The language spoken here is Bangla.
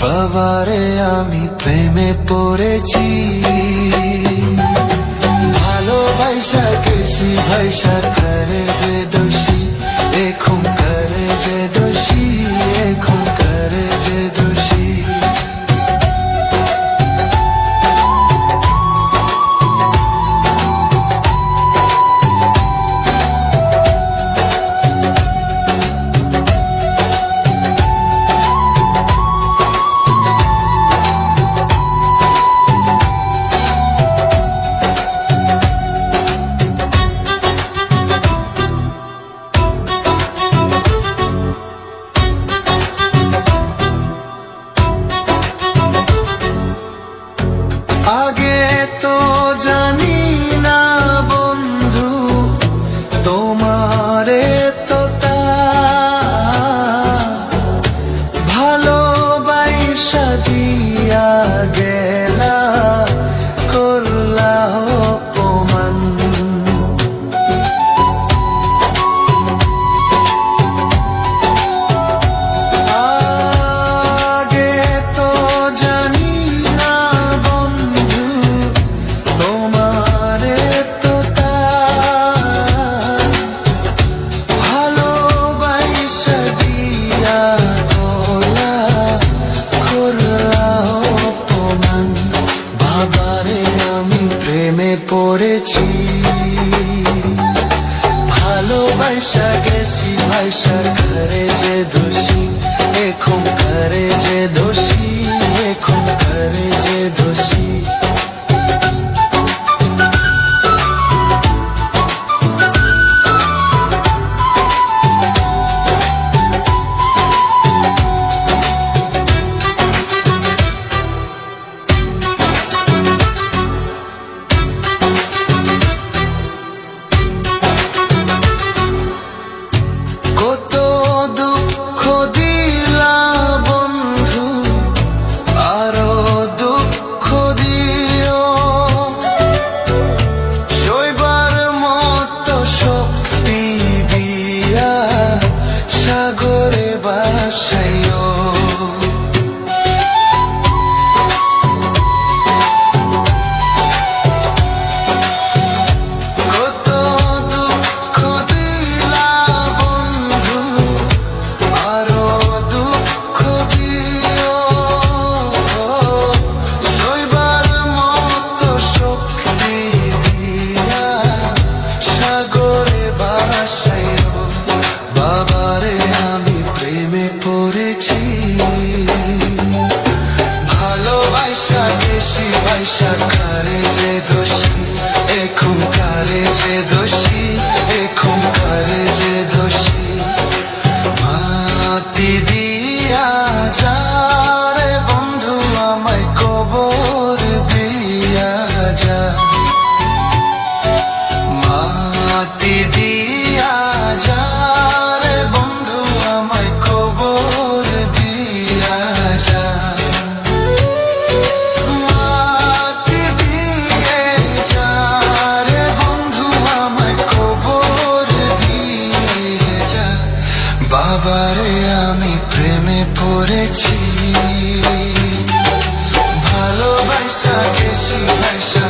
বাবারে আমি প্রেমে পড়েছি, ভালোবাসা কেসি ভাইসা করে যে দোষী, এখন করে যে দোষী, এখন করে যে দোষী। আগে তো জানি না বন্ধু তোমারে তো ভালোবাসা দিয়া গেলা, করলা অপমান। আগে তো জানি না তোমারে তো ভালোবাসা দিয়া গলা, করলা অপমান। বাবারে আমি প্রেমে পড়েছি, ভালোবাসা গেছি ভাইসা করে যে দোষী, এখন করে যে দোষী, এখন করে যে দোষী। কত দুঃখ দিলা বন্ধু, আরো দুঃখ দিও, সইবার মতো শক্তি দিয়া সাগরে বাসাইও। কত দুঃখ দিলা বন্ধু, আরো দুঃখ দিও, সইবার মতো শক্তি দিয়া সাগরে বাসাইও। বাবারে আমি প্রেমে পড়েছি, ভালোবাসা গেছি ভাইসা করে যে দোষী, এখন করে যে দোষী, এখন করে যে দোষী। মাটি দিয়া যা রে বন্ধু আমায় কবর দিয়া যা, মাটি দিয়া যা রে বন্ধু আমায় কবর দিয়া যা। মাটি দিয়ে যা রে বন্ধু আমায় কবর দিয়ে যা। বাবারে আমি প্রেমে পড়েছি, ভালোবাসা গেছি ভাইসা